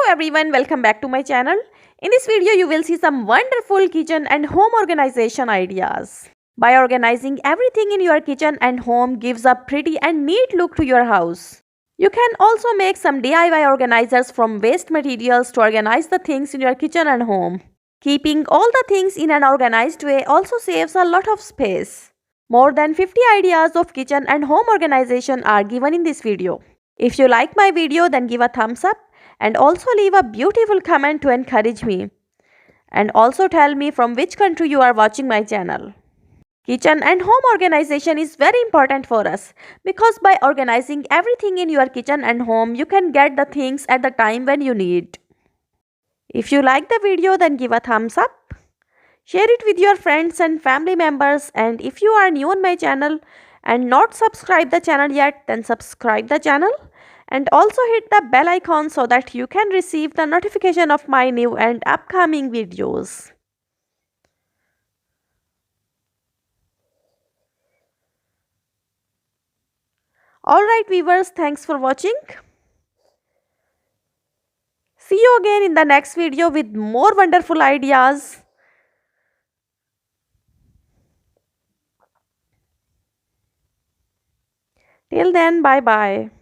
everyone, welcome back to my channel. In this video, you will see some wonderful kitchen and home organization ideas. By organizing everything in your kitchen and home gives a pretty and neat look to your house. You can also make some DIY organizers from waste materials to organize the things in your kitchen and home. Keeping all the things in an organized way also saves a lot of space. More than 50 ideas of kitchen and home organization are given in this video. If you like my video, then give a thumbs up and also leave a beautiful comment to encourage me. And also tell me from which country you are watching my channel. Kitchen and home organization is very important for us because by organizing everything in your kitchen and home, you can get the things at the time when you need. If you like the video, then give a thumbs up. Share it with your friends and family members, and if you are new on my channel and not subscribed the channel yet, then subscribe the channel and also hit the bell icon so that you can receive the notification of my new and upcoming videos. Alright viewers, thanks for watching. See you again in the next video with more wonderful ideas. Till then, bye bye.